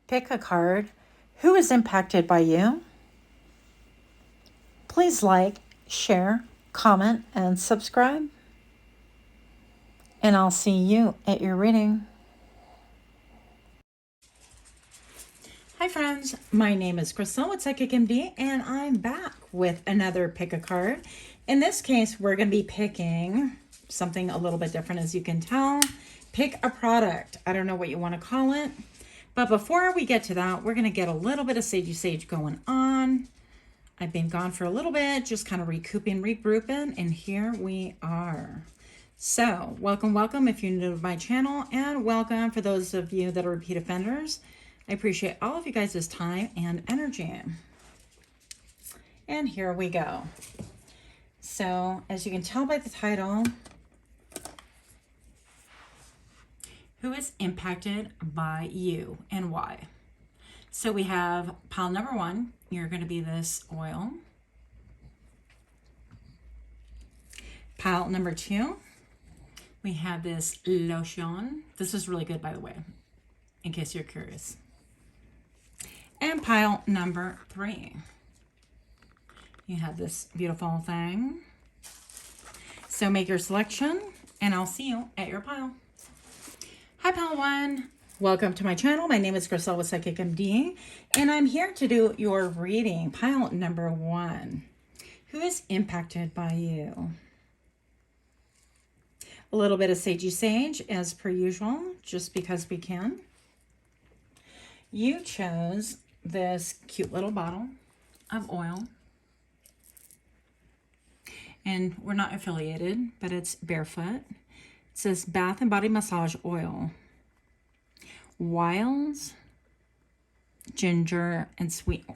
Pick a card. Who is impacted by you? Please like, share, comment, and subscribe. And I'll see you at your reading. Hi friends, my name is Crystal with Psychic MD, and I'm back with another pick a card. In this case, we're going to be picking something a little bit different, as you can tell. Pick a product. I don't know what you want to call it. But before we get to that, we're going to get a little bit of sagey sage going on. I've been gone for a little bit, just kind of recouping, regrouping, and here we are. So, welcome if you're new to my channel, and welcome for those of you that are repeat offenders. I appreciate all of you guys' time and energy. And here we go. So, as you can tell by the title, who is impacted by you and why? So we have pile number one. You're going to be this oil. Pile number two, we have this lotion. This is really good, by the way, in case you're curious. And pile number three, you have this beautiful thing. So make your selection, and I'll see you at your pile. Hi, pile one. Welcome to my channel. My name is Crystal with Psychic MD, and I'm here to do your reading. Pile number one. Who is impacted by you? A little bit of sagey sage, as per usual, just because we can. You chose this cute little bottle of oil. And we're not affiliated, but it's Barefoot. It says Bath and Body Massage Oil. Wilds, ginger, and sweet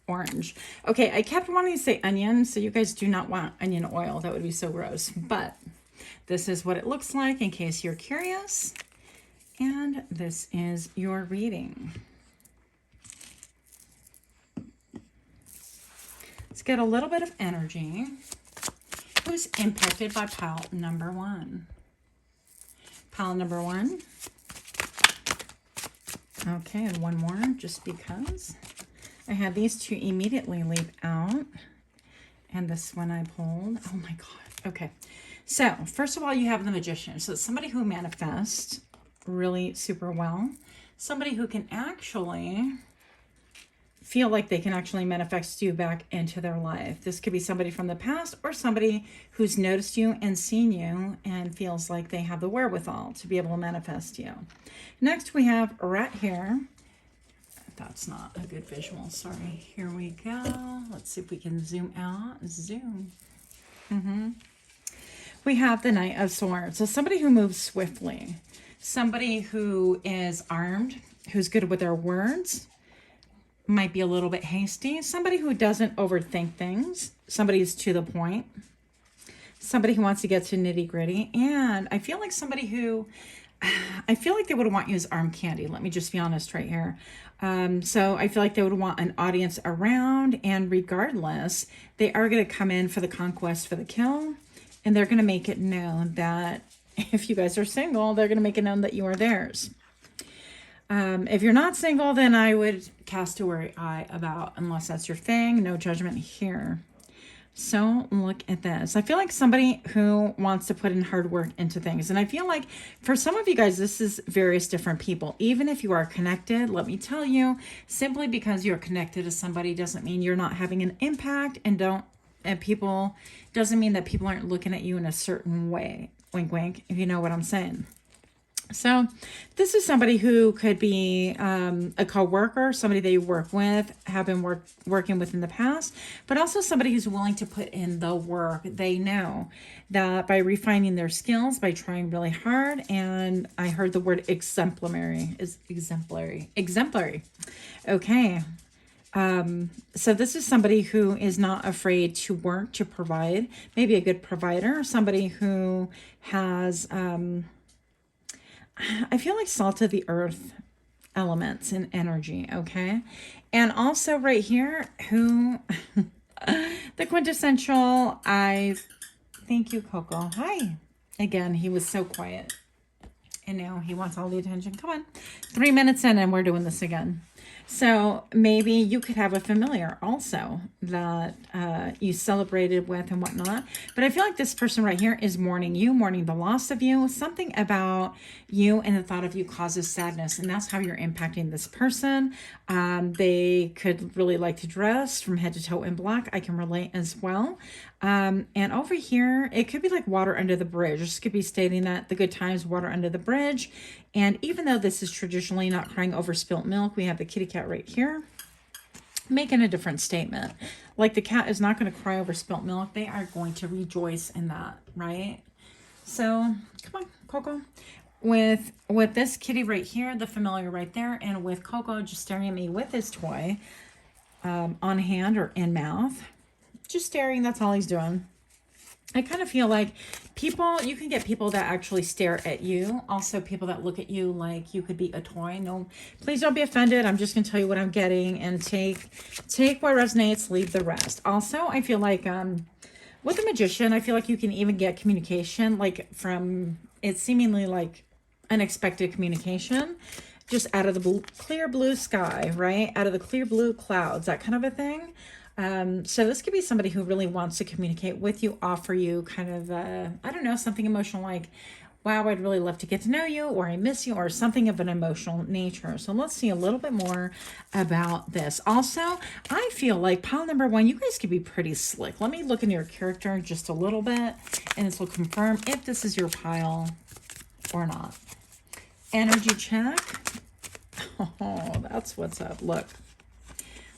orange. Okay, I kept wanting to say onion, so you guys do not want onion oil. That would be so gross. But this is what it looks like in case you're curious. And this is your reading. Let's get a little bit of energy. Who's impacted by pile number one? Pile number one. Okay, and one more, just because. I had these two immediately leap out. And this one I pulled. Oh my God. Okay. So, first of all, you have the Magician. So, it's somebody who manifests really super well. Somebody who can actually feel like they can actually manifest you back into their life. This could be somebody from the past or somebody who's noticed you and seen you and feels like they have the wherewithal to be able to manifest you. Next, we have right here. That's not a good visual. Sorry. Here we go. Let's see if we can zoom out. Zoom. We have the Knight of Swords. So somebody who moves swiftly. Somebody who is armed, who's good with their words. Might be a little bit hasty. Somebody who doesn't overthink things. Somebody who's to the point. Somebody who wants to get to nitty gritty. And I feel like somebody who, I feel like they would want you as arm candy. Let me just be honest right here. So I feel like they would want an audience around, and regardless, they are going to come in for the conquest, for the kill. And they're going to make it known that if you guys are single, they're going to make it known that you are theirs. If you're not single, then I would cast a wary eye about, unless that's your thing. No judgment here. So look at this. I feel like somebody who wants to put in hard work into things. And I feel like for some of you guys, this is various different people. Even if you are connected, let me tell you, simply because you're connected to somebody doesn't mean you're not having an impact, and people doesn't mean that people aren't looking at you in a certain way. Wink, wink, if you know what I'm saying. So this is somebody who could be a co-worker, somebody they work with, have been working with in the past, but also somebody who's willing to put in the work. They know that by refining their skills, by trying really hard, and I heard the word exemplary. Okay. So this is somebody who is not afraid to work, to provide, maybe a good provider, somebody who has, I feel like salt of the earth elements and energy, okay? And also right here, who, the quintessential, thank you, Coco. Hi. Again, he was so quiet. And now he wants all the attention. Come on. 3 minutes in and we're doing this again. So maybe you could have a familiar also that you celebrated with and whatnot. But I feel like this person right here is mourning you, mourning the loss of you. Something about you and the thought of you causes sadness. And that's how you're impacting this person. They could really like to dress from head to toe in black. I can relate as well. And over here, it could be like water under the bridge. This could be stating that the good times, water under the bridge. And even though this is traditionally not crying over spilt milk, we have the kitty cat right here making a different statement. Like the cat is not going to cry over spilt milk. They are going to rejoice in that, right? So come on, Coco. With this kitty right here, the familiar right there, and with Coco just staring at me with his toy on hand or in mouth. Just staring, that's all he's doing. I kind of feel like people, you can get people that actually stare at you. Also people that look at you like you could be a toy. No, please don't be offended. I'm just going to tell you what I'm getting and take what resonates, leave the rest. Also, I feel like with the magician, I feel like you can even get communication like from, it's seemingly like unexpected communication just out of the clear blue sky, right? Out of the clear blue clouds, that kind of a thing. So this could be somebody who really wants to communicate with you, offer you kind of, I don't know, something emotional like, wow, I'd really love to get to know you, or I miss you, or something of an emotional nature. So let's see a little bit more about this. Also, I feel like pile number 1, you guys could be pretty slick. Let me look into your character just a little bit, and this will confirm if this is your pile or not. Energy check. Oh, that's what's up.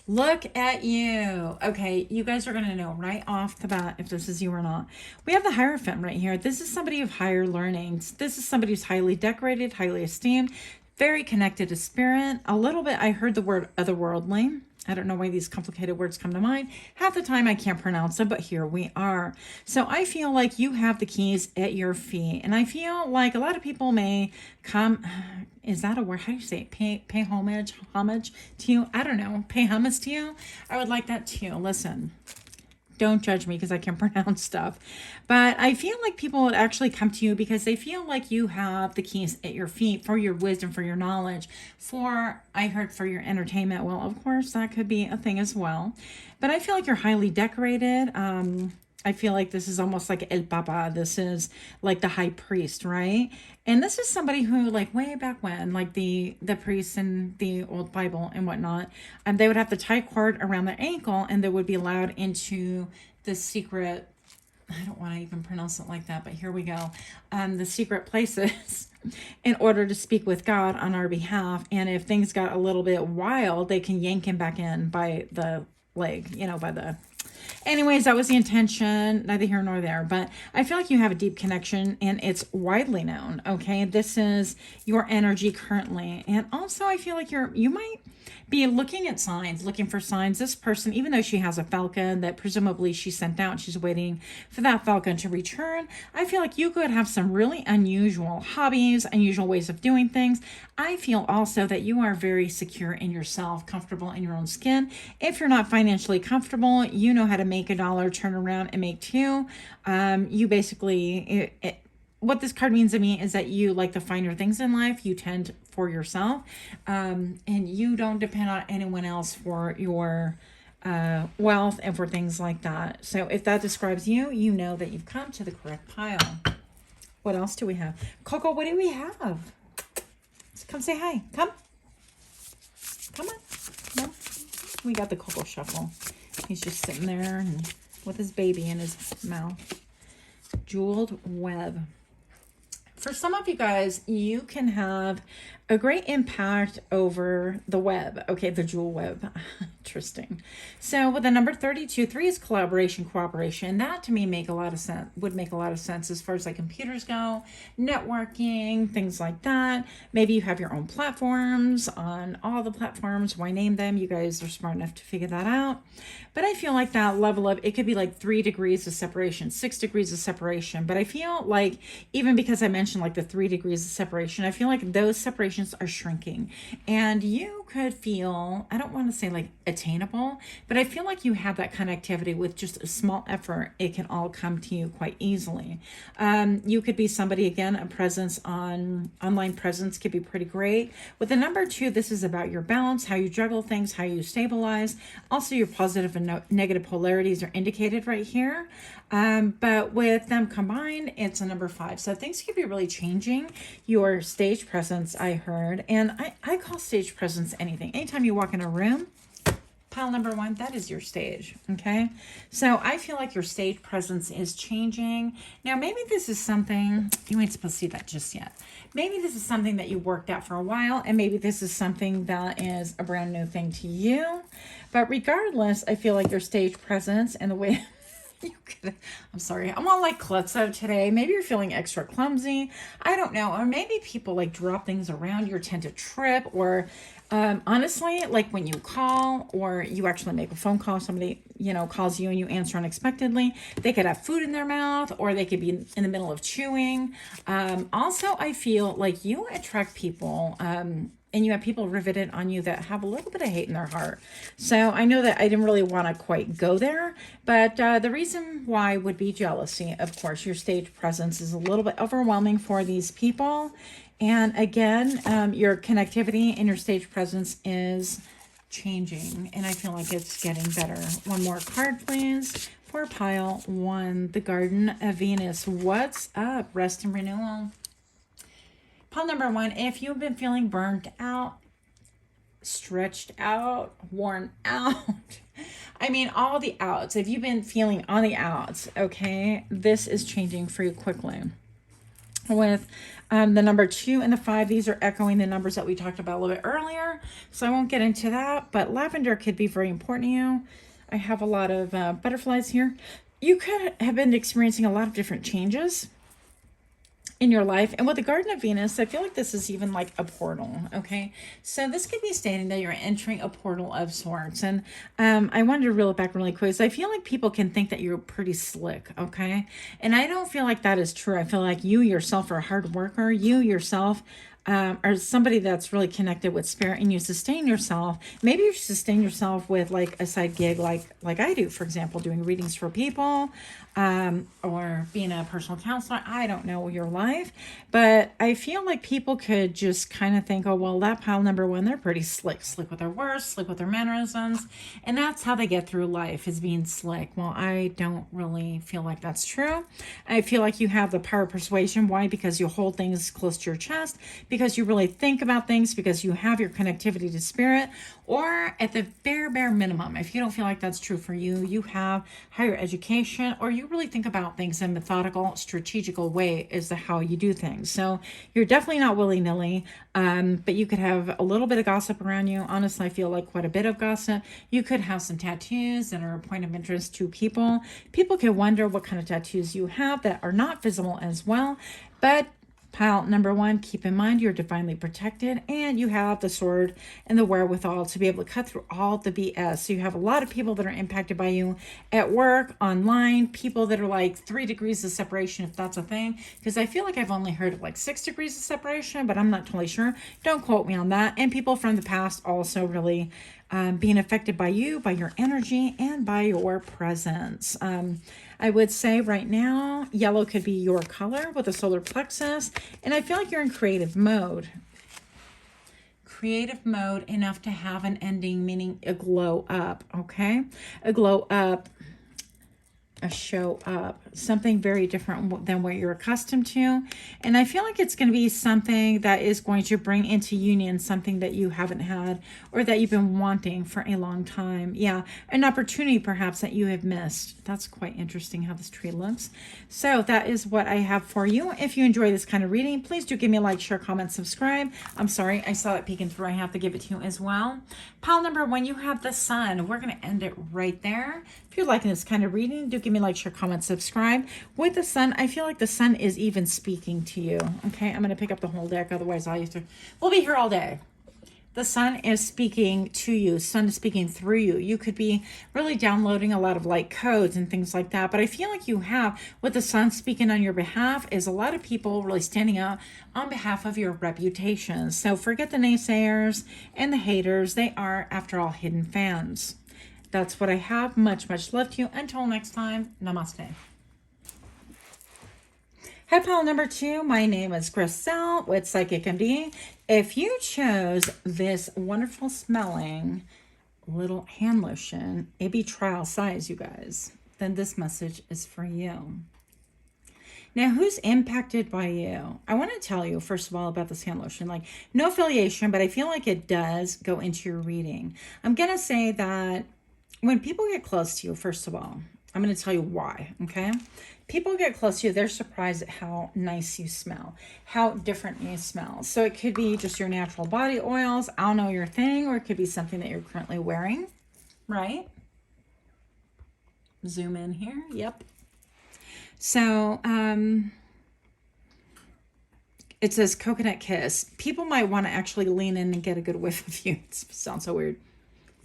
Look at you. Okay, you guys are going to know right off the bat if this is you or not. We have the Hierophant right here. This is somebody of higher learnings. This is somebody who's highly decorated, highly esteemed, very connected to spirit. A little bit, I heard the word otherworldly. I don't know why these complicated words come to mind. Half the time I can't pronounce them, but here we are. So I feel like you have the keys at your feet. And I feel like a lot of people may come, is that a word? How do you say it? Pay homage to you? I don't know. Pay homage to you? I would like that too. Listen. Don't judge me because I can't pronounce stuff. But I feel like people would actually come to you because they feel like you have the keys at your feet for your wisdom, for your knowledge, I heard for your entertainment. Well, of course, that could be a thing as well. But I feel like you're highly decorated. I feel like this is almost like El Papa. This is like the high priest, right? And this is somebody who, like way back when, like the priests in the old Bible and whatnot, they would have the tie cord around their ankle and they would be allowed into the secret, I don't want to even pronounce it like that, but here we go. The secret places in order to speak with God on our behalf. And if things got a little bit wild, they can yank him back in by the leg, by the... Anyways, that was the intention, neither here nor there, but I feel like you have a deep connection and it's widely known, okay? This is your energy currently. And also I feel like you might be looking at signs, looking for signs. This person, even though she has a falcon that presumably she sent out, she's waiting for that falcon to return. I feel like you could have some really unusual hobbies, unusual ways of doing things. I feel also that you are very secure in yourself, comfortable in your own skin. If you're not financially comfortable, you know how to make $1, turn around and make 2. You basically, what this card means to me is that you like the finer things in life. You tend for yourself, and you don't depend on anyone else for your wealth and for things like that. So if that describes you, you know that you've come to the correct pile. What else do we have? Coco, what do we have? Come say hi. Come on. No, we got the Coco shuffle. He's just sitting there and with his baby in his mouth. Jeweled web. For some of you guys, you can have a great impact over the web. Okay, the jewel web. Interesting. So with the number 32, 3 is collaboration, cooperation. That to me would make a lot of sense as far as like computers go, networking, things like that. Maybe you have your own platforms on all the platforms. Why name them? You guys are smart enough to figure that out. But I feel like that level of, it could be like 3 degrees of separation, 6 degrees of separation. But I feel like, even because I mentioned like the 3 degrees of separation, I feel like those separations expectations are shrinking, and you could feel, I don't want to say like attainable, but I feel like you have that connectivity with just a small effort. It can all come to you quite easily. You could be somebody, again, a presence on online presence could be pretty great. With the number 2, this is about your balance, how you juggle things, how you stabilize. Also, your positive and negative polarities are indicated right here. But with them combined, it's a number 5. So things could be really changing. Your stage presence, I heard, and I call stage presence anything. Anytime you walk in a room, pile number 1, that is your stage. Okay. So I feel like your stage presence is changing. Now, maybe this is something, you ain't supposed to see that just yet. Maybe this is something that you worked out for a while, and maybe this is something that is a brand new thing to you. But regardless, I feel like your stage presence and the way I'm sorry, I'm all like klutzo today. Maybe you're feeling extra clumsy. I don't know. Or maybe people like drop things around. You tend to trip, or honestly, like when you call or you actually make a phone call, somebody, calls you and you answer unexpectedly. They could have food in their mouth, or they could be in the middle of chewing. Also, I feel like you attract people, and you have people riveted on you that have a little bit of hate in their heart. So I know that I didn't really want to quite go there, but the reason why would be jealousy. Of course, your stage presence is a little bit overwhelming for these people. And again, your connectivity and your stage presence is changing, and I feel like it's getting better. One more card, please, for pile 1, the Garden of Venus. What's up? Rest and renewal. Pile number 1, if you've been feeling burnt out, stretched out, worn out, I mean, all the outs. If you've been feeling on the outs, okay, this is changing for you quickly. With the number 2 and the 5, these are echoing the numbers that we talked about a little bit earlier, so I won't get into that, but lavender could be very important to you. I have a lot of butterflies here. You could have been experiencing a lot of different changes in your life. And with the Garden of Venus, I feel like this is even like a portal. Okay. So this could be stating that you're entering a portal of sorts. And I wanted to reel it back really quick. So I feel like people can think that you're pretty slick. Okay. And I don't feel like that is true. I feel like you yourself are a hard worker. You yourself are somebody that's really connected with spirit, and you sustain yourself. Maybe you sustain yourself with like a side gig, like I do, for example, doing readings for people, or being a personal counselor. I don't know your life, but I feel like people could just kind of think, oh, well, that pile number 1, they're pretty slick with their words, slick with their mannerisms. And that's how they get through life, is being slick. Well, I don't really feel like that's true. I feel like you have the power of persuasion. Why? Because you hold things close to your chest, because you really think about things, because you have your connectivity to spirit, or at the bare minimum, if you don't feel like that's true for you, you have higher education, or you really think about things in a methodical, strategical way as to how you do things. So you're definitely not willy-nilly, but you could have a little bit of gossip around you. Honestly, I feel like quite a bit of gossip. You could have some tattoos that are a point of interest to people. People can wonder what kind of tattoos you have that are not visible as well, but pile number 1, keep in mind you're divinely protected, and you have the sword and the wherewithal to be able to cut through all the BS. So you have a lot of people that are impacted by you at work, online, people that are like 3 degrees of separation, if that's a thing, because I feel like I've only heard of like 6 degrees of separation, but I'm not totally sure. Don't quote me on that. And people from the past also really being affected by you, by your energy, and by your presence. I would say right now, yellow could be your color with the solar plexus. And I feel like you're in creative mode. Creative mode enough to have an ending, meaning a glow up, okay? A glow up, a show up, something very different than what you're accustomed to. And I feel like it's going to be something that is going to bring into union something that you haven't had, or that you've been wanting for a long time. Yeah, an opportunity perhaps that you have missed. That's quite interesting how this tree looks. So that is what I have for you. If you enjoy this kind of reading, please do give me a like, share, comment, subscribe. I'm sorry, I saw it peeking through. I have to give it to you as well. Pile number 1, you have the Sun. We're going to end it right there. If you're liking this kind of reading, do give me a like, share, comment, subscribe. With the Sun, I feel like the Sun is even speaking to you. Okay, I'm going to pick up the whole deck. Otherwise, we'll be here all day. The sun is speaking to you. Sun is speaking through you. You could be really downloading a lot of light codes and things like that. But I feel like you have, what the sun speaking on your behalf is a lot of people really standing out on behalf of your reputation. So forget the naysayers and the haters. They are, after all, hidden fans. That's what I have. Much, much love to you. Until next time, namaste. Hi, pile number 2. My name is Crystal with Psychic MD. If you chose this wonderful smelling little hand lotion, it'd be trial size, you guys, then this message is for you. Now, who's impacted by you? I want to tell you, first of all, about this hand lotion. Like, no affiliation, but I feel like it does go into your reading. I'm going to say that when people get close to you, first of all, I'm going to tell you why, okay? People get close to you, they're surprised at how nice you smell, how different you smell. So it could be just your natural body oils, I don't know your thing, or it could be something that you're currently wearing, right? Zoom in here, yep. So it says coconut kiss. People might want to actually lean in and get a good whiff of you. It sounds so weird.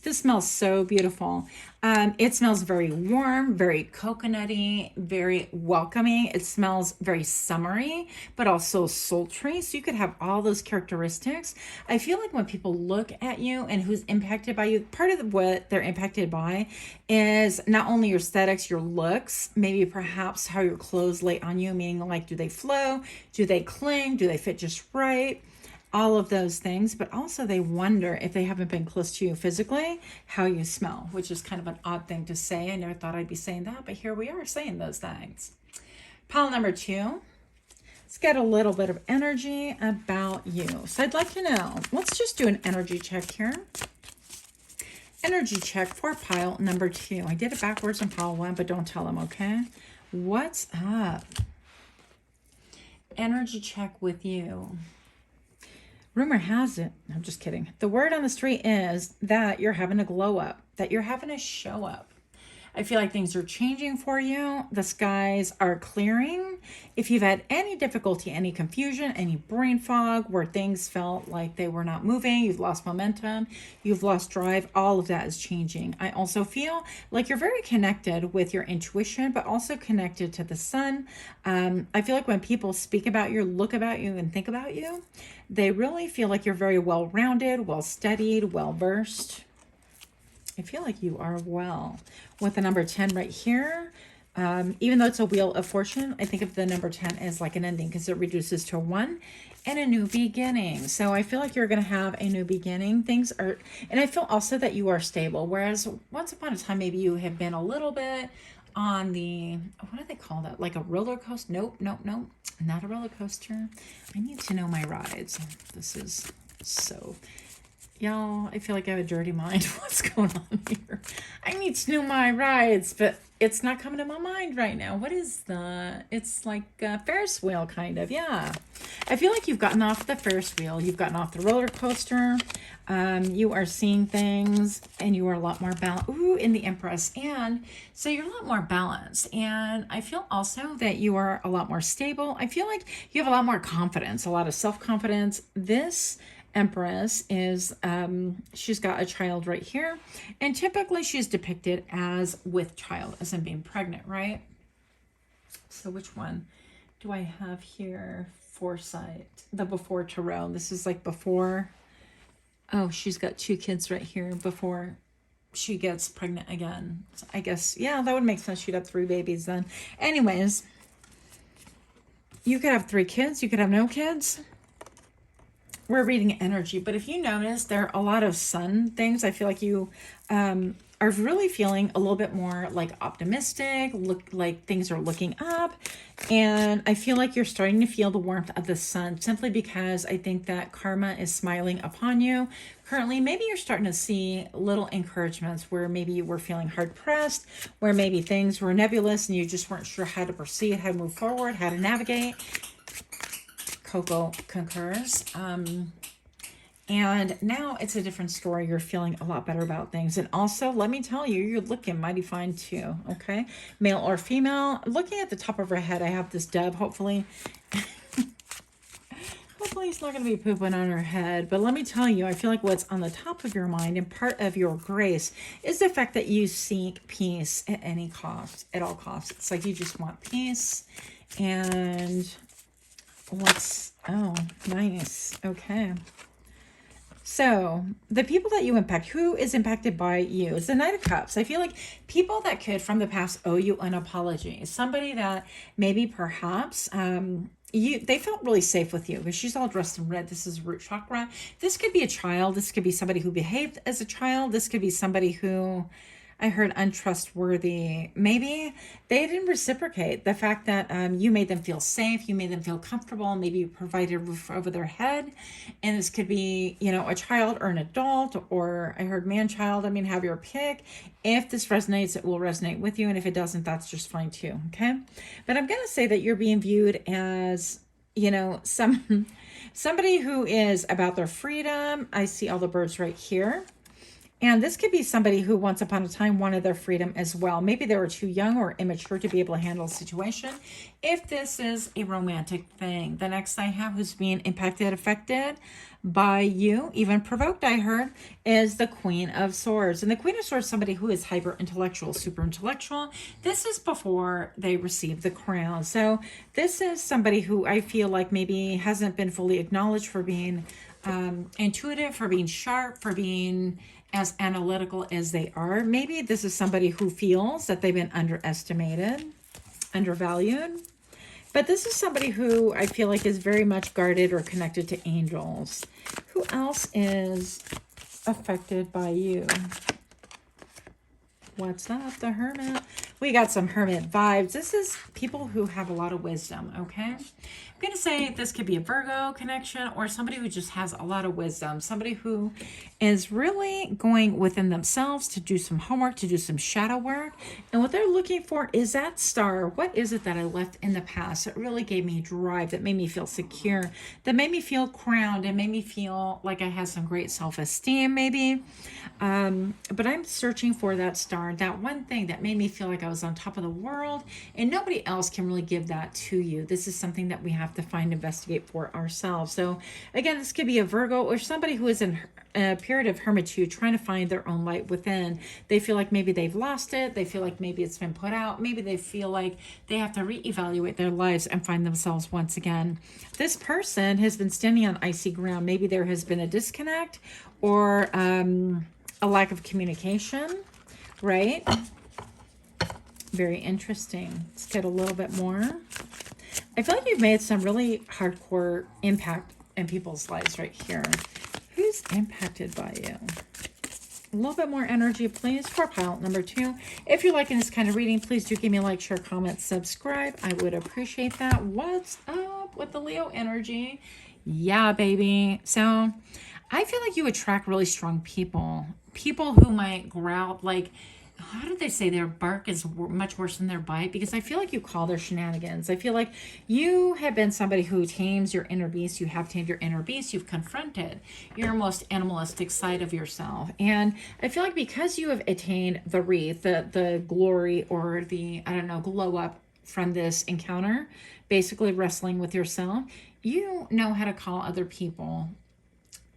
This smells so beautiful. It smells very warm, very coconutty, very welcoming. It smells very summery, but also sultry. So you could have all those characteristics. I feel like when people look at you and who's impacted by you, part of what they're impacted by is not only your aesthetics, your looks, maybe perhaps how your clothes lay on you, meaning like, do they flow? Do they cling? Do they fit just right? All of those things, but also they wonder, if they haven't been close to you physically, how you smell, which is kind of an odd thing to say. I never thought I'd be saying that, but here we are saying those things. Pile number 2, let's get a little bit of energy about you. So I'd like to know, let's just do an energy check here. Energy check for pile number 2. I did it backwards on pile 1, but don't tell them, okay? What's up? Energy check with you. Rumor has it, I'm just kidding. The word on the street is that you're having a glow up, that you're having a show up. I feel like things are changing for you. The skies are clearing. If you've had any difficulty, any confusion, any brain fog, where things felt like they were not moving, you've lost momentum, you've lost drive, all of that is changing. I also feel like you're very connected with your intuition, but also connected to the sun. I feel like when people speak about you, look about you, and think about you, they really feel like you're very well-rounded, well-studied, well-versed. I feel like you are well. With the number 10 right here, even though it's a wheel of fortune, I think of the number 10 as like an ending because it reduces to 1 and a new beginning. So I feel like you're going to have a new beginning. Things are, and I feel also that you are stable. Whereas once upon a time, maybe you have been a little bit on the, what do they call that? Like a roller coaster? Nope, not a roller coaster. I need to know my rides. This is so... Y'all, I feel like I have a dirty mind. What's going on here? I need to know my rides, but it's not coming to my mind right now. What is that? It's like a Ferris wheel, kind of. Yeah. I feel like you've gotten off the Ferris wheel. You've gotten off the roller coaster. You are seeing things, and you are a lot more balanced. Ooh, in the Empress. And so you're a lot more balanced. And I feel also that you are a lot more stable. I feel like you have a lot more confidence, a lot of self-confidence. This Empress is, she's got a child right here. And typically she's depicted as with child, as in being pregnant, right? So which one do I have here? Foresight, the before tarot. This is like before. Oh, she's got 2 kids right here before she gets pregnant again. So I guess, yeah, that would make sense. She'd have 3 babies then. Anyways, you could have 3 kids. You could have no kids. We're reading energy, but if you notice, there are a lot of sun things. I feel like you are really feeling a little bit more like optimistic, look like things are looking up. And I feel like you're starting to feel the warmth of the sun simply because I think that karma is smiling upon you. Currently, maybe you're starting to see little encouragements where maybe you were feeling hard pressed, where maybe things were nebulous and you just weren't sure how to proceed, how to move forward, how to navigate. Coco concurs. And now it's a different story. You're feeling a lot better about things. And also, let me tell you, you're looking mighty fine too, okay? Male or female. Looking at the top of her head, I have this dove. Hopefully he's not going to be pooping on her head. But let me tell you, I feel like what's on the top of your mind and part of your grace is the fact that you seek peace at any cost, at all costs. It's like you just want peace. And oh, nice. Okay. So the people that you impact, who is impacted by you, is the Knight of Cups. I feel like people that could from the past owe you an apology. Somebody that maybe perhaps they felt really safe with you because she's all dressed in red. This is root chakra. This could be a child. This could be somebody who behaved as a child. This could be somebody who I heard untrustworthy. Maybe they didn't reciprocate the fact that you made them feel safe, you made them feel comfortable, maybe you provided a roof over their head. And this could be, you know, a child or an adult, or I heard man-child. I mean, have your pick. If this resonates, it will resonate with you. And if it doesn't, that's just fine too. Okay. But I'm going to say that you're being viewed as, you know, somebody who is about their freedom. I see all the birds right here. And this could be somebody who once upon a time wanted their freedom as well. Maybe they were too young or immature to be able to handle a situation. If this is a romantic thing. The next I have who's being impacted, affected by you, even provoked, I heard, is the Queen of Swords. And the Queen of Swords is somebody who is hyper intellectual, super intellectual. This is before they receive the crown. So this is somebody who I feel like maybe hasn't been fully acknowledged for being intuitive, for being sharp, for being as analytical as they are. Maybe this is somebody who feels that they've been underestimated, undervalued. But this is somebody who I feel like is very much guarded or connected to angels. Who else is affected by you? What's up, the Hermit? We got some Hermit vibes. This is people who have a lot of wisdom, okay? I'm going to say this could be a Virgo connection or somebody who just has a lot of wisdom. Somebody who is really going within themselves to do some homework, to do some shadow work. And what they're looking for is that star. What is it that I left in the past that really gave me drive, that made me feel secure, that made me feel crowned, and made me feel like I had some great self-esteem maybe. But I'm searching for that star, that one thing that made me feel like I was on top of the world, and nobody else can really give that to you. This is something that we have to find, investigate for ourselves. So again, this could be a Virgo or somebody who is in a period of hermitude, trying to find their own light within. They feel like maybe they've lost it. They feel like maybe it's been put out. Maybe they feel like they have to reevaluate their lives and find themselves once again. This person has been standing on icy ground. Maybe there has been a disconnect or a lack of communication, right? Very interesting. Let's get a little bit more. I feel like you've made some really hardcore impact in people's lives right here. Who's impacted by you? A little bit more energy, please, for pile number 2. If you're liking this kind of reading, please do give me a like, share, comment, subscribe. I would appreciate that. What's up with the Leo energy? Yeah, baby. So I feel like you attract really strong people. People who might growl, like, how did they say their bark is much worse than their bite? Because I feel like you call their shenanigans. I feel like you have been somebody who tames your inner beast. You have tamed your inner beast. You've confronted your most animalistic side of yourself. And I feel like because you have attained the wreath, the glory, or the, I don't know, glow up from this encounter, basically wrestling with yourself, you know how to call other people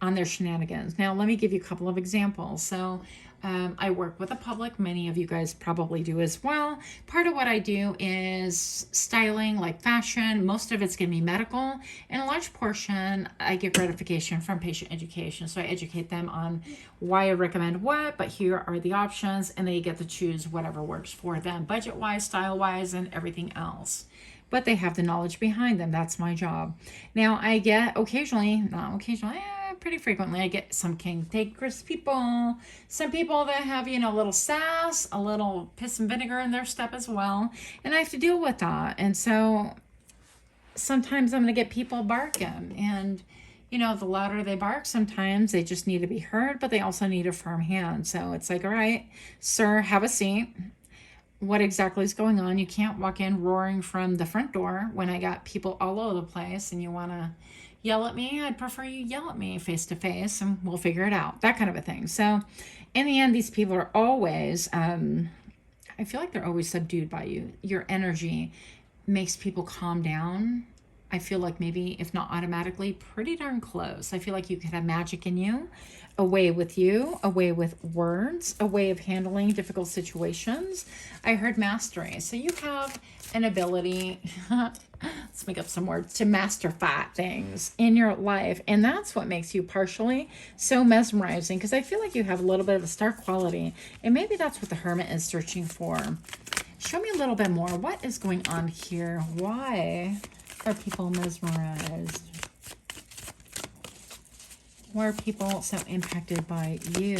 on their shenanigans. Now, let me give you a couple of examples. So I work with the public. Many of you guys probably do as well. Part of what I do is styling, like fashion. Most of it's going to be medical. And a large portion, I get gratification from patient education. So I educate them on why I recommend what, but here are the options, and they get to choose whatever works for them, budget-wise, style-wise, and everything else. But they have the knowledge behind them. That's my job. Now, I get pretty frequently, I get some cantankerous people, some people that have, you know, a little sass, a little piss and vinegar in their step as well. And I have to deal with that. And so sometimes I'm going to get people barking. And, you know, the louder they bark, sometimes they just need to be heard, but they also need a firm hand. So it's like, all right, sir, have a seat. What exactly is going on? You can't walk in roaring from the front door when I got people all over the place and you want to yell at me. I'd prefer you yell at me face to face and we'll figure it out. That kind of a thing. So in the end, these people are always, I feel like they're always subdued by you. Your energy makes people calm down I feel like maybe, if not automatically, pretty darn close. I feel like you could have magic in you, a way with you, a way with words, a way of handling difficult situations. I heard mastery. So you have an ability, let's make up some words, to master things in your life. And that's what makes you partially so mesmerizing, because I feel like you have a little bit of a star quality. And maybe that's what the Hermit is searching for. Show me a little bit more. What is going on here? Why are people mesmerized? Why are people so impacted by you?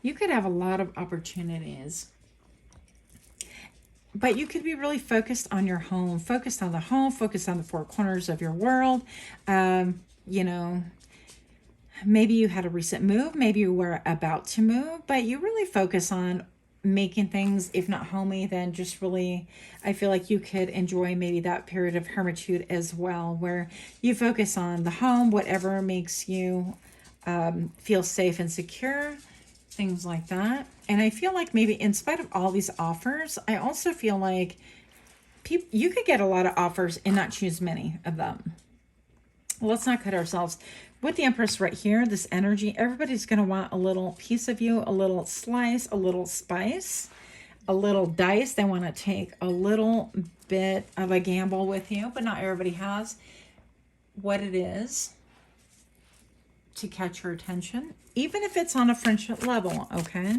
You could have a lot of opportunities, but you could be really focused on your home, focused on the home, focused on the four corners of your world. You know, maybe you had a recent move, maybe you were about to move, but you really focus on making things, if not homey, then just really, I feel like you could enjoy maybe that period of hermitude as well, where you focus on the home, whatever makes you feel safe and secure, things like that. And I feel like maybe in spite of all these offers, I also feel like you could get a lot of offers and not choose many of them. Let's not cut ourselves. With the Empress right here, this energy, everybody's going to want a little piece of you, a little slice, a little spice, a little dice. They want to take a little bit of a gamble with you, but not everybody has what it is to catch your attention, even if it's on a friendship level, okay?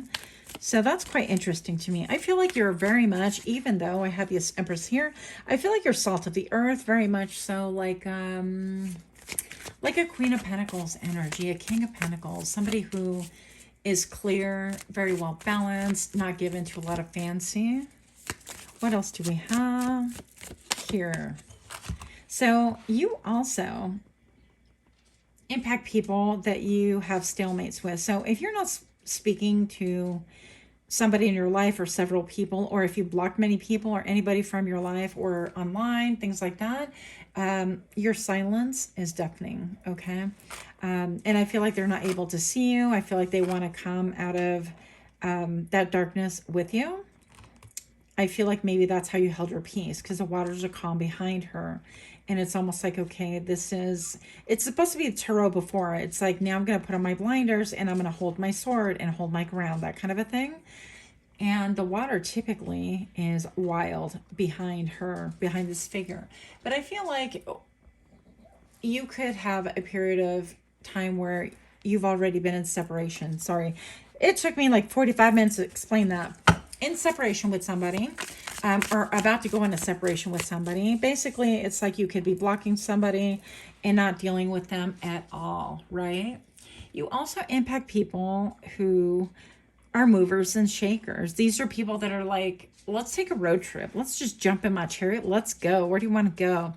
So that's quite interesting to me. I feel like you're very much, even though I have this Empress here, I feel like you're salt of the earth, very much so, like a Queen of Pentacles energy, a King of Pentacles, somebody who is clear, very well balanced, not given to a lot of fancy. What else do we have here? So you also impact people that you have stalemates with. So if you're not speaking to somebody in your life or several people, or if you block many people or anybody from your life or online, things like that, your silence is deafening, okay? And I feel like they're not able to see you. I feel like they want to come out of that darkness with you. I feel like maybe that's how you held your peace, because the waters are calm behind her. And it's almost like, okay, it's supposed to be a tarot before. It's like, now I'm going to put on my blinders and I'm going to hold my sword and hold my ground, that kind of a thing. And the water typically is wild behind her, behind this figure. But I feel like you could have a period of time where you've already been in separation. Sorry, it took me like 45 minutes to explain that. In separation with somebody, or about to go into separation with somebody. Basically, it's like you could be blocking somebody and not dealing with them at all, right? You also impact people who are movers and shakers. These are people that are like, let's take a road trip. Let's just jump in my chariot. Let's go. Where do you want to go?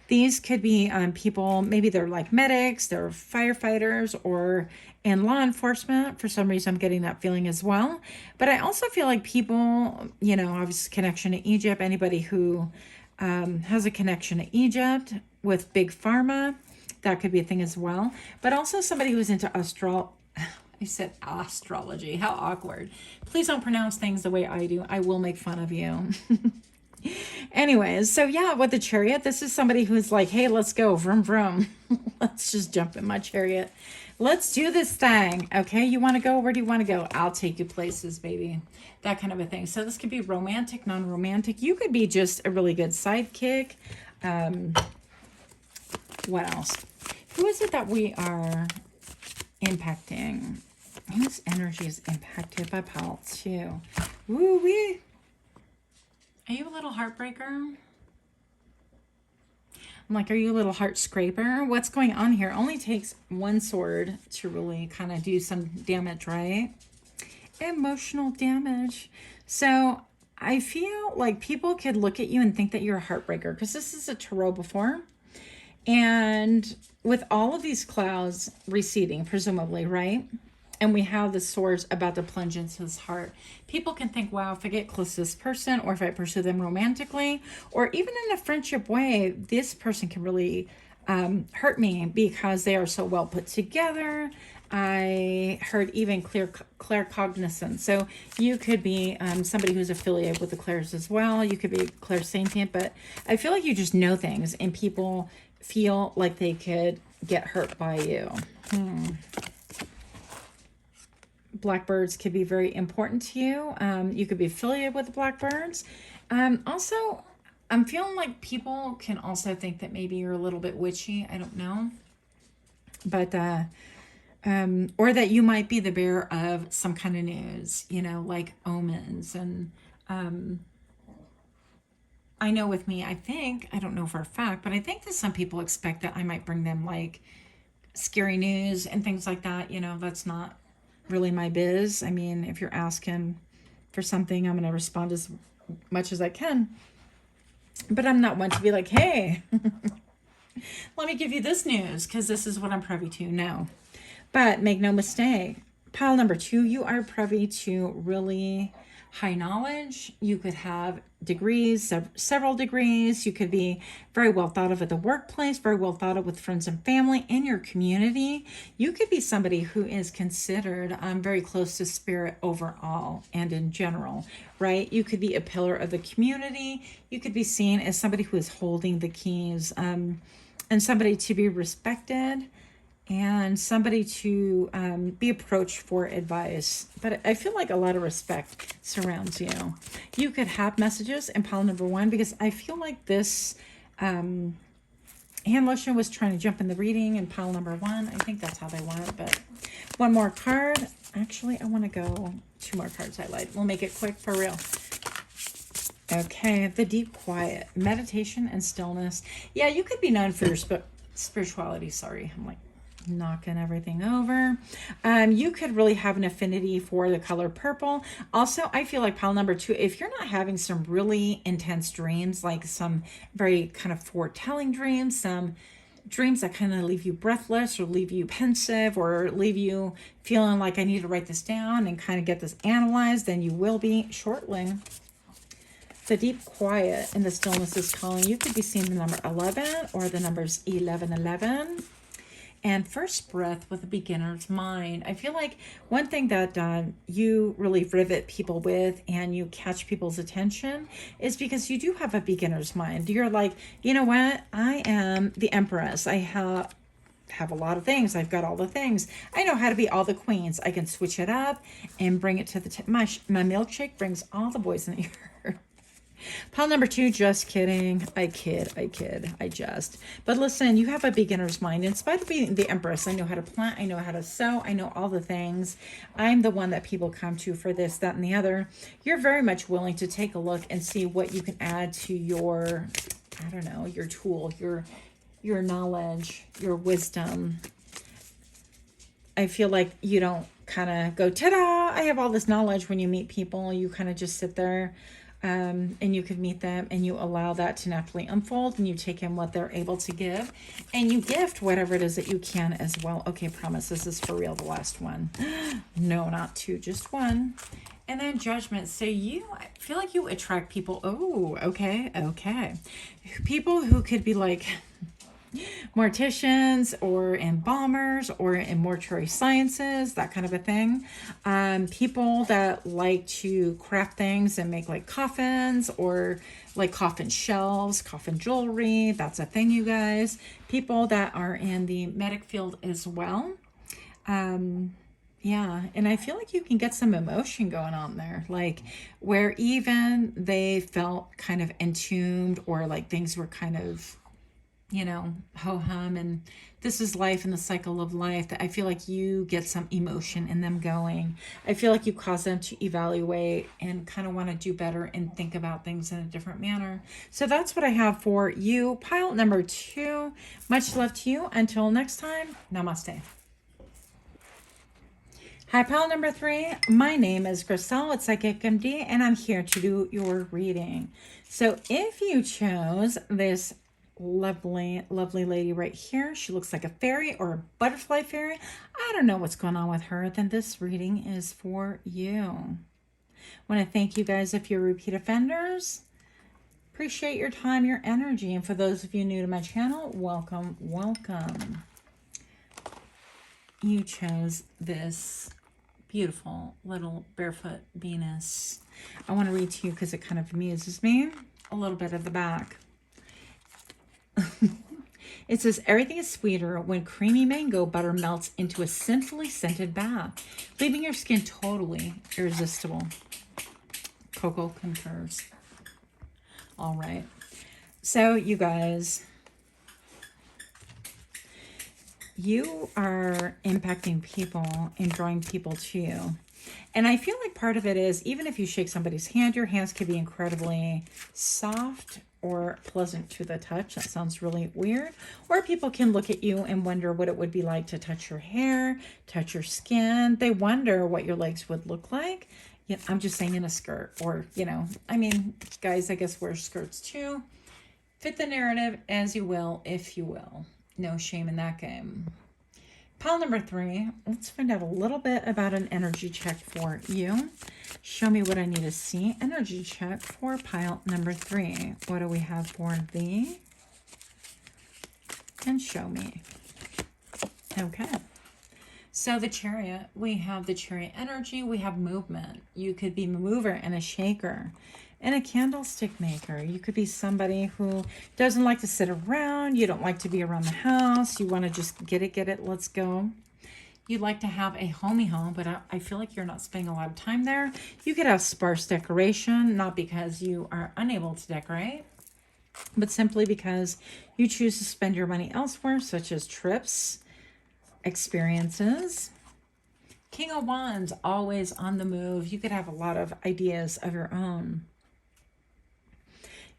These could be people, maybe they're like medics, they're firefighters, or in law enforcement. For some reason, I'm getting that feeling as well. But I also feel like people, you know, obviously connection to Egypt, anybody who has a connection to Egypt with big pharma, that could be a thing as well. But also somebody who's into I said astrology. How awkward. Please don't pronounce things the way I do. I will make fun of you. Anyways, so yeah, with the chariot, this is somebody who's like, hey, let's go, vroom, vroom. Let's just jump in my chariot. Let's do this thing. Okay, you want to go? Where do you want to go? I'll take you places, baby. That kind of a thing. So this could be romantic, non-romantic. You could be just a really good sidekick. What else? Who is it that we are impacting? Whose energy is impacted by Pal too? Woo-wee. Are you a little heartbreaker? I'm like, are you a little heart scraper? What's going on here? Only takes one sword to really kind of do some damage, right? Emotional damage. So I feel like people could look at you and think that you're a heartbreaker, because this is a tarot before. And with all of these clouds receding, presumably, right? And we have the swords about to plunge into his heart. People can think, wow, if I get close to this person, or if I pursue them romantically, or even in a friendship way, this person can really hurt me because they are so well put together. I heard even claircognizance. So you could be somebody who's affiliated with the clairs as well. You could be clairsentient, but I feel like you just know things and people feel like they could get hurt by you. Blackbirds could be very important to you. You could be affiliated with the blackbirds. Also, I'm feeling like people can also think that maybe you're a little bit witchy. I don't know. But, or that you might be the bearer of some kind of news, you know, like omens. And I know with me, I don't know for a fact, but I think that some people expect that I might bring them like scary news and things like that. You know, that's not really my biz. I mean, if you're asking for something, I'm going to respond as much as I can. But I'm not one to be like, hey, let me give you this news because this is what I'm privy to. No. But make no mistake, pile number 2, you are privy to really high knowledge. You could have degrees, several degrees. You could be very well thought of at the workplace, very well thought of with friends and family in your community. You could be somebody who is considered very close to spirit overall and in general, right? You could be a pillar of the community. You could be seen as somebody who is holding the keys and somebody to be respected. And somebody to be approached for advice. But I feel like a lot of respect surrounds you. You could have messages in pile number 1 because I feel like this hand lotion was trying to jump in the reading in pile number 1. I think that's how they went. But one more card. Actually, I want to go 2 more cards I like. We'll make it quick for real. Okay, the deep quiet, meditation and stillness. Yeah, you could be known for your spirituality. Sorry, I'm like knocking everything over. You could really have an affinity for the color purple. Also, I feel like pile number 2, if you're not having some really intense dreams, like some very kind of foretelling dreams, some dreams that kind of leave you breathless or leave you pensive or leave you feeling like I need to write this down and kind of get this analyzed, then you will be shortly. The deep quiet and the stillness is calling. You could be seeing the number 11 or the numbers 1111. And first breath with a beginner's mind. I feel like one thing that you really rivet people with and you catch people's attention is because you do have a beginner's mind. You're like, you know what? I am the empress. I have a lot of things. I've got all the things. I know how to be all the queens. I can switch it up and bring it to the my milkshake brings all the boys in the earth. Pile number 2, just kidding. I kid, I jest. But listen, you have a beginner's mind. In spite of being the empress, I know how to plant, I know how to sew, I know all the things. I'm the one that people come to for this, that, and the other. You're very much willing to take a look and see what you can add to your, I don't know, your tool, your knowledge, your wisdom. I feel like you don't kind of go, ta-da, I have all this knowledge when you meet people. You kind of just sit there. And you could meet them and you allow that to naturally unfold and you take in what they're able to give and you gift whatever it is that you can as well. Okay, promise this is for real, the last one. No, not 2, just 1. And then judgment. So I feel like you attract people. Oh, okay. People who could be like morticians or embalmers or in mortuary sciences, that kind of a thing. People that like to craft things and make like coffins or like coffin shelves, coffin jewelry. That's a thing, you guys. People that are in the medic field as well. Yeah, and I feel like you can get some emotion going on there, like where even they felt kind of entombed or like things were kind of, you know, ho-hum, and this is life and the cycle of life, that I feel like you get some emotion in them going. I feel like you cause them to evaluate and kind of want to do better and think about things in a different manner. So that's what I have for you. Pile number 2. Much love to you. Until next time, namaste. Hi, pile number 3. My name is Griselle. It's Psychic MD, and I'm here to do your reading. So if you chose this lovely lady right here, she looks like a fairy or a butterfly fairy, I don't know what's going on with her, then this reading is for you. I want to thank you guys if you're repeat offenders. Appreciate your time, your energy, and for those of you new to my channel, welcome. you chose this beautiful little barefoot Venus. I want to read to you because it kind of amuses me. A little bit of the back. It says, everything is sweeter when creamy mango butter melts into a sinfully scented bath, leaving your skin totally irresistible. Coco concurs. All right. So, you guys, you are impacting people and drawing people to you. And I feel like part of it is, even if you shake somebody's hand, your hands can be incredibly soft or pleasant to the touch. That sounds really weird. Or people can look at you and wonder what it would be like to touch your hair, touch your skin. They wonder what your legs would look like. Yeah, I'm just saying in a skirt, or, you know, I mean, guys, I guess wear skirts too. Fit the narrative as you will, if you will. No shame in that game. Pile number 3, let's find out a little bit about an energy check for you. Show me what I need to see. Energy check for pile number 3. What do we have for thee? And show me. Okay. So the Chariot, we have the Chariot energy. We have movement. You could be a mover and a shaker. And a candlestick maker. You could be somebody who doesn't like to sit around. You don't like to be around the house. You want to just get it, let's go. You'd like to have a homey home, but I feel like you're not spending a lot of time there. You could have sparse decoration, not because you are unable to decorate, but simply because you choose to spend your money elsewhere, such as trips, experiences. King of Wands, always on the move. You could have a lot of ideas of your own.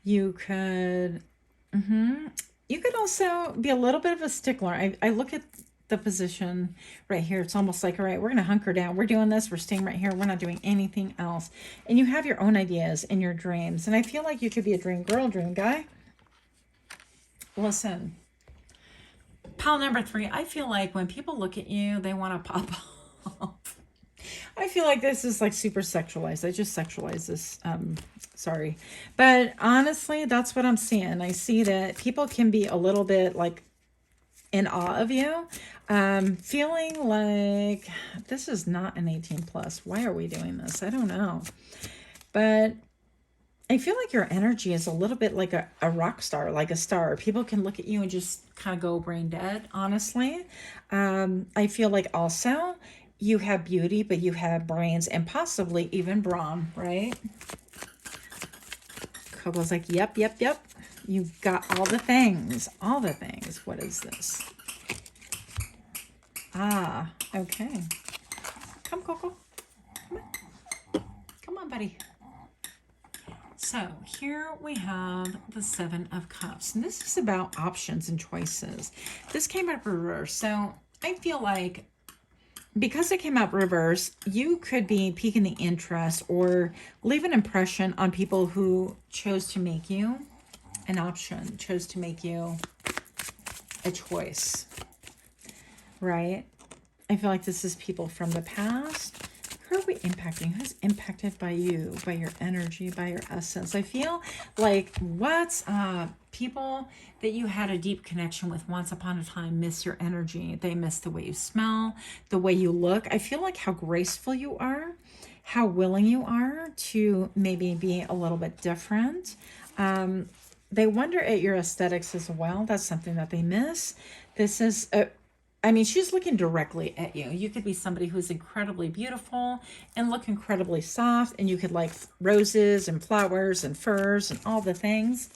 You could also be a little bit of a stickler. I look at the position right here. It's almost like, all right, we're going to hunker down. We're doing this. We're staying right here. We're not doing anything else. And you have your own ideas and your dreams. And I feel like you could be a dream girl, dream guy. Listen, pile number 3, I feel like when people look at you, they want to pop off. I feel like this is like super sexualized. I just sexualized this. Sorry. But honestly, that's what I'm seeing. I see that people can be a little bit like in awe of you. Feeling like this is not an 18 plus. Why are we doing this? I don't know. But I feel like your energy is a little bit like a rock star, like a star. People can look at you and just kind of go brain dead, honestly. I feel like also you have beauty, but you have brains and possibly even brawn, right? Coco's like, yep. You've got all the things, What is this? Ah, okay. Come, Coco. Come on, buddy. So here we have the 7 of Cups. And this is about options and choices. This came up reverse. So I feel like because it came out reverse, you could be piquing the interest or leave an impression on people who chose to make you an option, chose to make you a choice, right? I feel like this is people from the past. Who are we impacting? Who's impacted by you, by your energy, by your essence? I feel like what's people that you had a deep connection with once upon a time miss your energy. They miss the way you smell, the way you look. I feel like how graceful you are, how willing you are to maybe be a little bit different. They wonder at your aesthetics as well. That's something that they miss. This is I mean, she's looking directly at you. You could be somebody who's incredibly beautiful and look incredibly soft, and you could like roses and flowers and furs and all the things.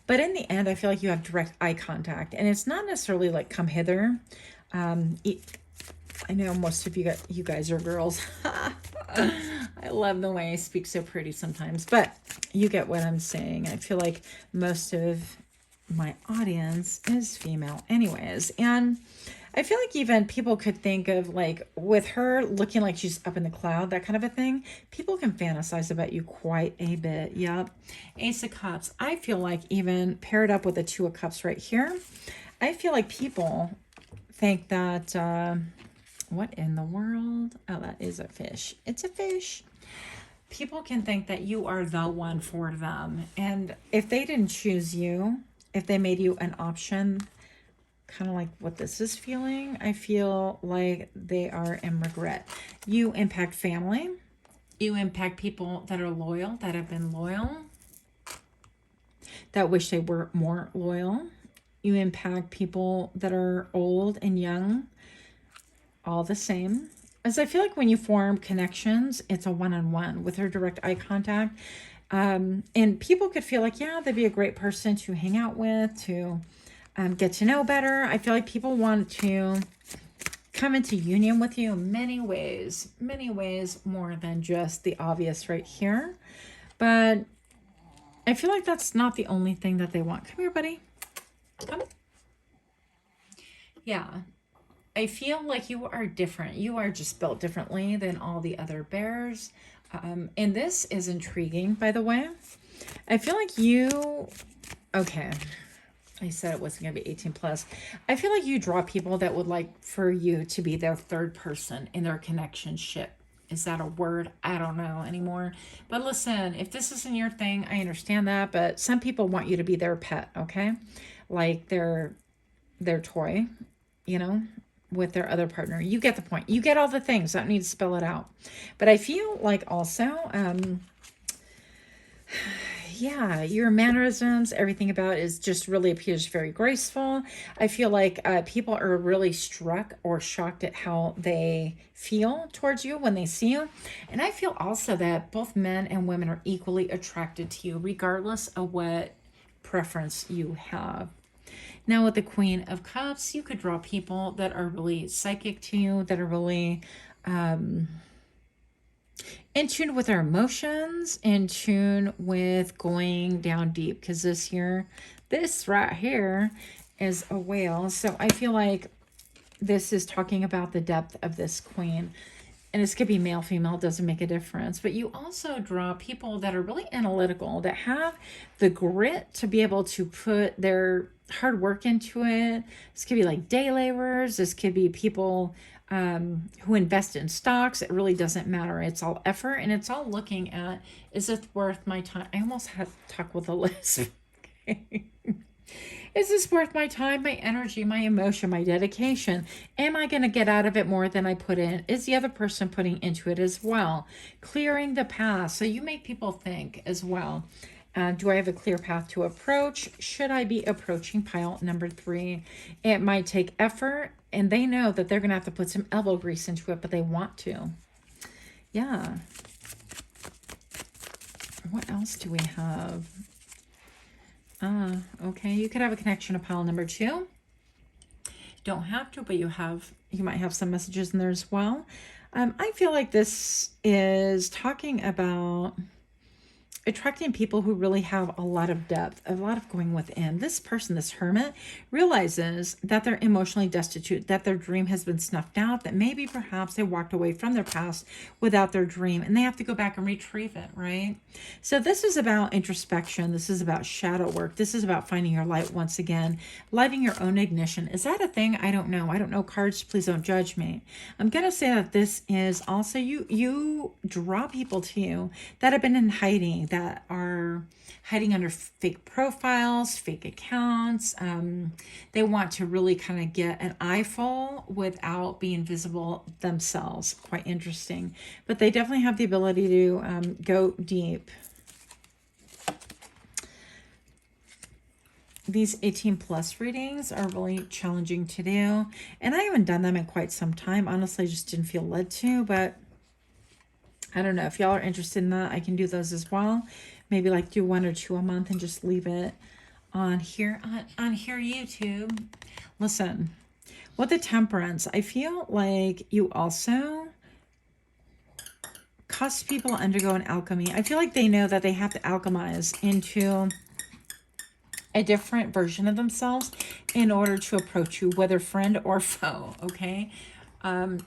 But in the end, I feel like you have direct eye contact, and it's not necessarily like come hither. I know most of you guys are girls. I love the way I speak so pretty sometimes, but you get what I'm saying. I feel like most of my audience is female anyways, and I feel like even people could think of like with her looking like she's up in the cloud, that kind of a thing. People can fantasize about you quite a bit. Yep. Ace of Cups. I feel like even paired up with the 2 of Cups right here, I feel like people think that, what in the world? Oh, that is a fish. It's a fish. People can think that you are the one for them. And if they didn't choose you, if they made you an option, kind of like what this is feeling. I feel like they are in regret. You impact family. You impact people that are loyal, that have been loyal, that wish they were more loyal. You impact people that are old and young, all the same. As I feel like when you form connections, it's a one-on-one with her direct eye contact. And people could feel like, yeah, they'd be a great person to hang out with, to get to know better. I feel like people want to come into union with you in many ways more than just the obvious right here. But I feel like that's not the only thing that they want. Come here, buddy. Come. Yeah. I feel like you are different. You are just built differently than all the other bears. And this is intriguing, by the way. I feel like you... Okay. I said it wasn't going to be 18 plus. I feel like you draw people that would like for you to be their third person in their connection ship. Is that a word? I don't know anymore. But listen, if this isn't your thing, I understand that. But some people want you to be their pet, okay? Like their toy, you know, with their other partner. You get the point. You get all the things. I don't need to spell it out. But I feel like also... yeah, your mannerisms, everything about it is just really appears very graceful. I feel like people are really struck or shocked at how they feel towards you when they see you. And I feel also that both men and women are equally attracted to you, regardless of what preference you have. Now with the Queen of Cups, you could draw people that are really psychic to you, that are really... in tune with our emotions, in tune with going down deep, because this right here is a whale. So I feel like this is talking about the depth of this queen, and this could be male, female, doesn't make a difference. But you also draw people that are really analytical, that have the grit to be able to put their hard work into it. This could be like day laborers. This could be people who invest in stocks. It really doesn't matter. It's all effort, and it's all looking at, is it worth my time? I almost had to talk with a lisp. Is this worth my time, my energy, my emotion, my dedication? Am I going to get out of it more than I put in? Is the other person putting into it as well? Clearing the path. So you make people think as well. Do I have a clear path to approach? Should I be approaching pile number 3? It might take effort, and they know that they're going to have to put some elbow grease into it, but they want to. Yeah. What else do we have? Okay. You could have a connection to pile number 2. Don't have to, but you might have some messages in there as well. I feel like this is talking about attracting people who really have a lot of depth, a lot of going within. This person, this hermit, realizes that they're emotionally destitute, that their dream has been snuffed out, that maybe perhaps they walked away from their past without their dream, and they have to go back and retrieve it, right? So this is about introspection. This is about shadow work. This is about finding your light once again, lighting your own ignition. Is that a thing? I don't know. I don't know cards. Please don't judge me. I'm going to say that this is also, you draw people to you that have been in hiding, that are hiding under fake profiles, fake accounts. They want to really kind of get an eyeful without being visible themselves. Quite interesting. But they definitely have the ability to go deep. These 18 plus readings are really challenging to do. And I haven't done them in quite some time. Honestly, I just didn't feel led to, but I don't know. If y'all are interested in that, I can do those as well. Maybe like do 1 or 2 a month and just leave it on here, on here YouTube. Listen, with the Temperance, I feel like you also cause people to undergo an alchemy. I feel like they know that they have to alchemize into a different version of themselves in order to approach you, whether friend or foe, okay?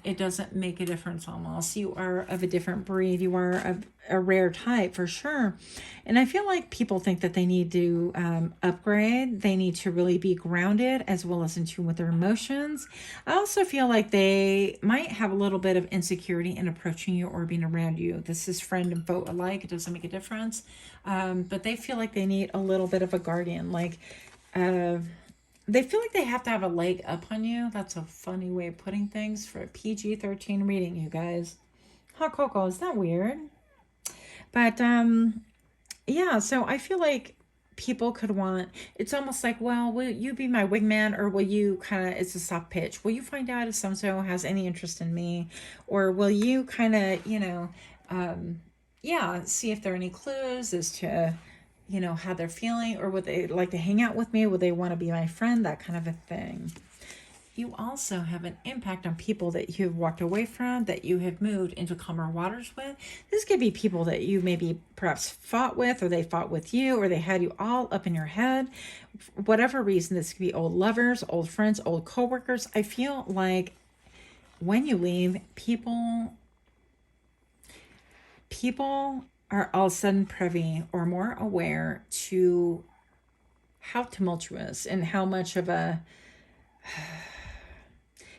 It doesn't make a difference almost. You are of a different breed. You are of a rare type for sure. And I feel like people think that they need to upgrade. They need to really be grounded as well as in tune with their emotions. I also feel like they might have a little bit of insecurity in approaching you or being around you. This is friend and foe alike. It doesn't make a difference. But they feel like they need a little bit of a guardian, like they feel like they have to have a leg up on you. That's a funny way of putting things for a PG-13 reading, you guys. Huh, Coco, is that weird? But, yeah, so I feel like people could want, it's almost like, well, will you be my wingman, or will you kind of, it's a soft pitch, will you find out if so-and-so has any interest in me, or will you kind of, you know, yeah, see if there are any clues as to, you know, how they're feeling, or would they like to hang out with me, would they want to be my friend, that kind of a thing. You also have an impact on people that you've walked away from, that you have moved into calmer waters with. This could be people that you maybe perhaps fought with, or they fought with you, or they had you all up in your head. For whatever reason, this could be old lovers, old friends, old coworkers. I feel like when you leave, people are all of a sudden privy or more aware to how tumultuous and how much of a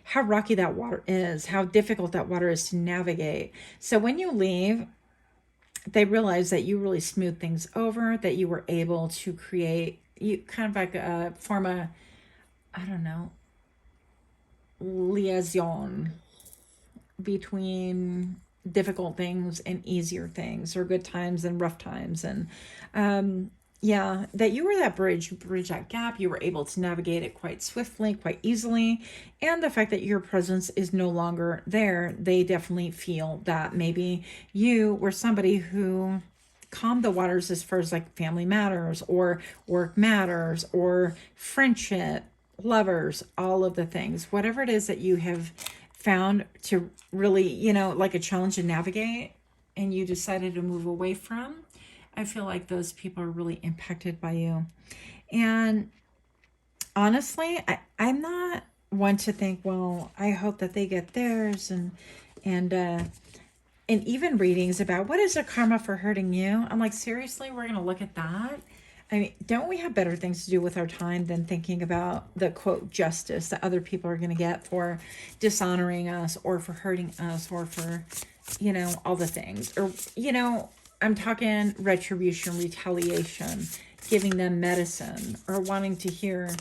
how rocky that water is, how difficult that water is to navigate. So when you leave, they realize that you really smoothed things over, that you were able to create, you kind of like a form of, I don't know, liaison between difficult things and easier things, or good times and rough times. And yeah, that you were that bridge, you bridged that gap, you were able to navigate it quite swiftly, quite easily. And the fact that your presence is no longer there, they definitely feel that maybe you were somebody who calmed the waters as far as like family matters, or work matters, or friendship, lovers, all of the things, whatever it is that you have found to really, you know, like a challenge to navigate, and you decided to move away from. I feel like those people are really impacted by you. And honestly, I'm not one to think, well, I hope that they get theirs, and even readings about what is their karma for hurting you. I'm like, seriously, we're going to look at that? I mean, don't we have better things to do with our time than thinking about the quote justice that other people are going to get for dishonoring us, or for hurting us, or for, you know, all the things, or, you know, I'm talking retribution, retaliation, giving them medicine, or wanting to hear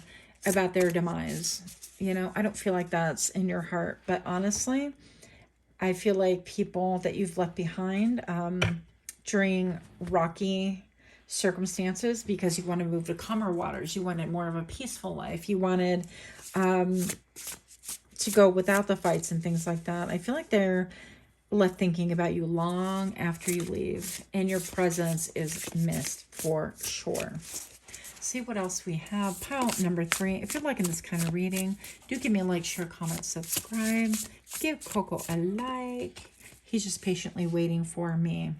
about their demise. You know, I don't feel like that's in your heart. But honestly, I feel like people that you've left behind during rocky circumstances, because you want to move to calmer waters, you wanted more of a peaceful life, you wanted to go without the fights and things like that. I feel like they're left thinking about you long after you leave, and your presence is missed for sure. See what else we have. Pile number 3. If you're liking this kind of reading, do give me a like, share, comment, subscribe. Give Coco a like. He's just patiently waiting for me.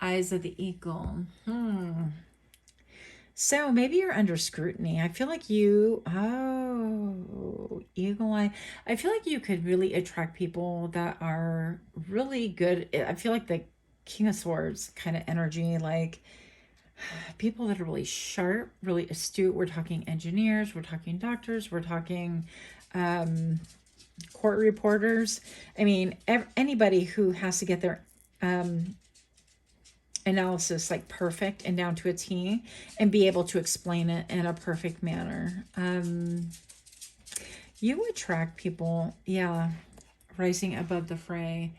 Eyes of the Eagle. So maybe you're under scrutiny. I feel like you, eagle eye. I feel like you could really attract people that are really good. I feel like the King of Swords kind of energy, like people that are really sharp, really astute. We're talking engineers, we're talking doctors, we're talking court reporters. I mean, anybody who has to get their analysis like perfect and down to a T, and be able to explain it in a perfect manner. You attract people, yeah, rising above the fray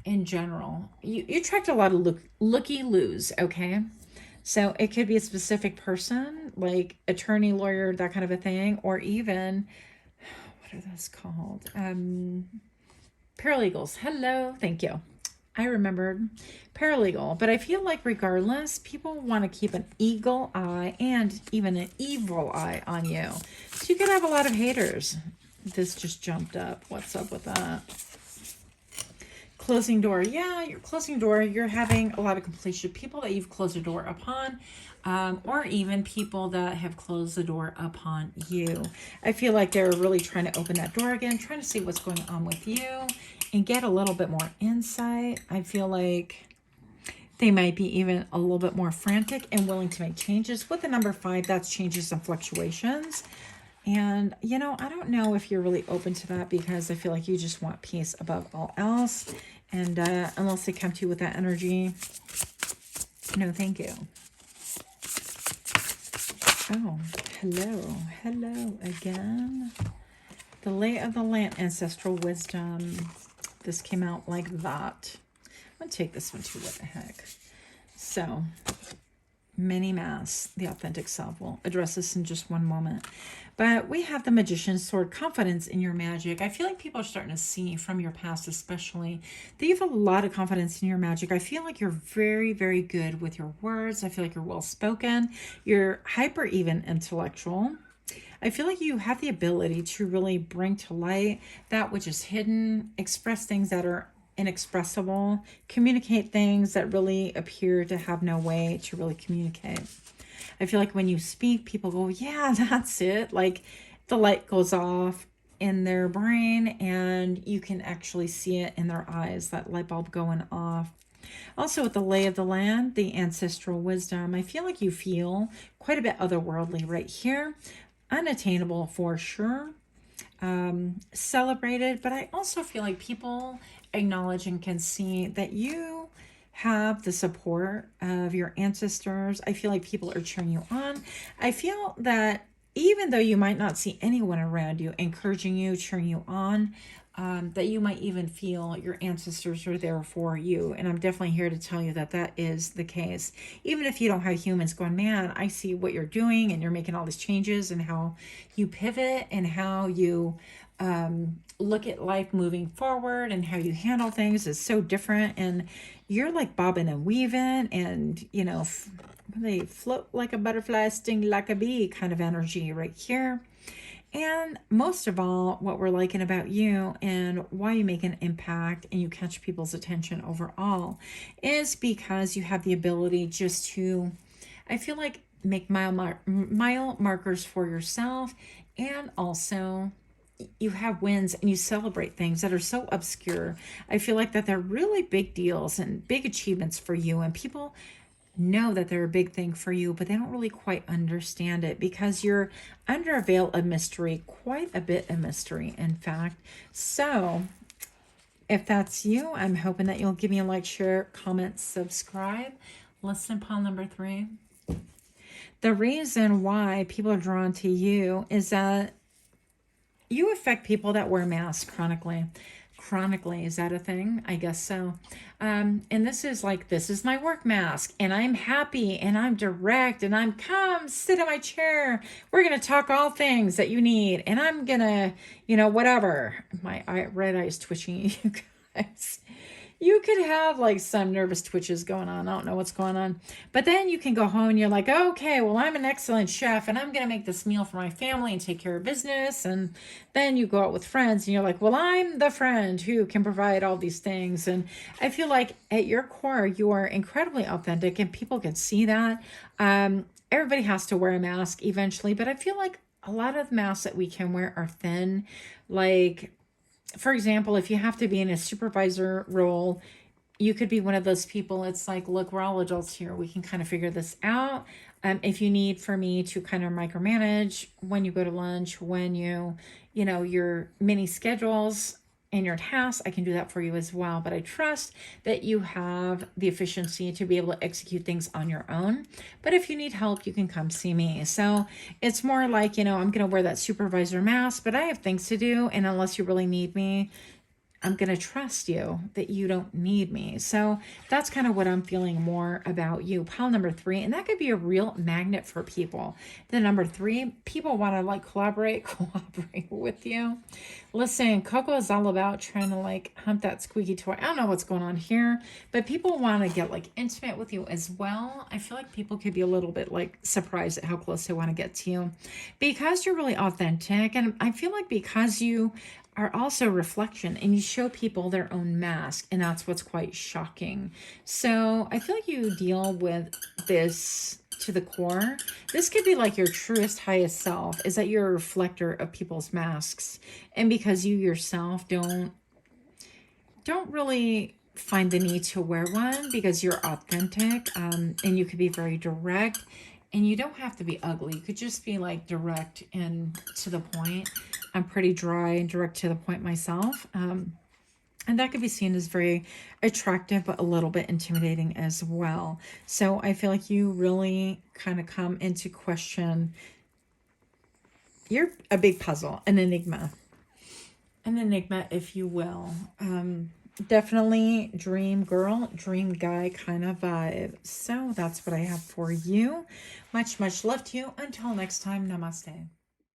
in general. You attract a lot of looky-loos, okay? So it could be a specific person, like attorney, lawyer, that kind of a thing, or even, what are those called? Paralegals. Hello, thank you. I remembered paralegal. But I feel like regardless, people want to keep an eagle eye and even an evil eye on you. So you could have a lot of haters. This just jumped up. What's up with that? Closing door. Yeah, you're closing door. You're having a lot of completion. People that you've closed a door upon, or even people that have closed the door upon you. I feel like they're really trying to open that door again, trying to see what's going on with you and get a little bit more insight. I feel like they might be even a little bit more frantic and willing to make changes. With the number 5, that's changes and fluctuations. And, you know, I don't know if you're really open to that, because I feel like you just want peace above all else. And unless they come to you with that energy, no, thank you. Oh, hello again. The lay of the land, ancestral wisdom. This came out like that. I'm going to take this one too, what the heck. So, many masks, the authentic self. We'll address this in just one moment. But we have the Magician's Sword, confidence in your magic. I feel like people are starting to see from your past especially that you have a lot of confidence in your magic. I feel like you're very, very good with your words. I feel like you're well-spoken. You're hyper even intellectual. I feel like you have the ability to really bring to light that which is hidden, express things that are inexpressible, communicate things that really appear to have no way to really communicate. I feel like when you speak, people go, yeah, that's it. Like the light goes off in their brain and you can actually see it in their eyes, that light bulb going off. Also with the lay of the land, the ancestral wisdom, I feel like you feel quite a bit otherworldly right here. Unattainable for sure. Celebrated, but I also feel like people acknowledge and can see that you have the support of your ancestors. I feel like people are cheering you on. I feel that even though you might not see anyone around you encouraging you, cheering you on, that you might even feel your ancestors are there for you. And I'm definitely here to tell you that that is the case. Even if you don't have humans going, man, I see what you're doing and you're making all these changes and how you pivot and how you look at life moving forward and how you handle things is so different. And you're like bobbing and weaving and, you know, they float like a butterfly, sting like a bee kind of energy right here. And most of all, what we're liking about you and why you make an impact and you catch people's attention overall is because you have the ability just to, I feel like, make mile markers for yourself. And also you have wins and you celebrate things that are so obscure. I feel like that they're really big deals and big achievements for you, and people know that they're a big thing for you, but they don't really quite understand it because you're under a veil of mystery, quite a bit of mystery, in fact. So if that's you, I'm hoping that you'll give me a like, share, comment, subscribe. Lesson pile number 3. The reason why people are drawn to you is that you affect people that wear masks chronically. Chronically, is that a thing? I guess so. And this is like, this is my work mask and I'm happy and I'm direct and I'm, come sit in my chair. We're going to talk all things that you need. And I'm going to, you know, whatever. My red eye's twitching, you guys. You could have like some nervous twitches going on. I don't know what's going on. But then you can go home and you're like, okay, well, I'm an excellent chef and I'm going to make this meal for my family and take care of business. And then you go out with friends and you're like, well, I'm the friend who can provide all these things. And I feel like at your core, you are incredibly authentic and people can see that. Everybody has to wear a mask eventually, but I feel like a lot of the masks that we can wear are thin. Like, for example, if you have to be in a supervisor role, you could be one of those people. It's like, look, we're all adults here. We can kind of figure this out. If you need for me to kind of micromanage when you go to lunch, when you know, your mini schedules and your tasks, I can do that for you as well. But I trust that you have the efficiency to be able to execute things on your own. But if you need help, you can come see me. So it's more like, you know, I'm going to wear that supervisor mask, but I have things to do. And unless you really need me, I'm going to trust you that you don't need me. So that's kind of what I'm feeling more about you. Pile number 3, and that could be a real magnet for people. The number 3, people want to like collaborate with you. Listen, Coco is all about trying to like hunt that squeaky toy. I don't know what's going on here, but people want to get like intimate with you as well. I feel like people could be a little bit like surprised at how close they want to get to you because you're really authentic. And I feel like because you are also reflection and you show people their own mask, and that's what's quite shocking. So I feel like you deal with this to the core. This could be like your truest, highest self, is that you're a reflector of people's masks. And because you yourself don't really find the need to wear one because you're authentic, and you could be very direct. And you don't have to be ugly. You could just be like direct and to the point. I'm pretty dry and direct to the point myself. And that could be seen as very attractive, but a little bit intimidating as well. So I feel like you really kind of come into question. You're a big puzzle, an enigma, if you will. Definitely dream girl, dream guy kind of vibe. So that's what I have for you. Much, much love to you. Until next time, namaste.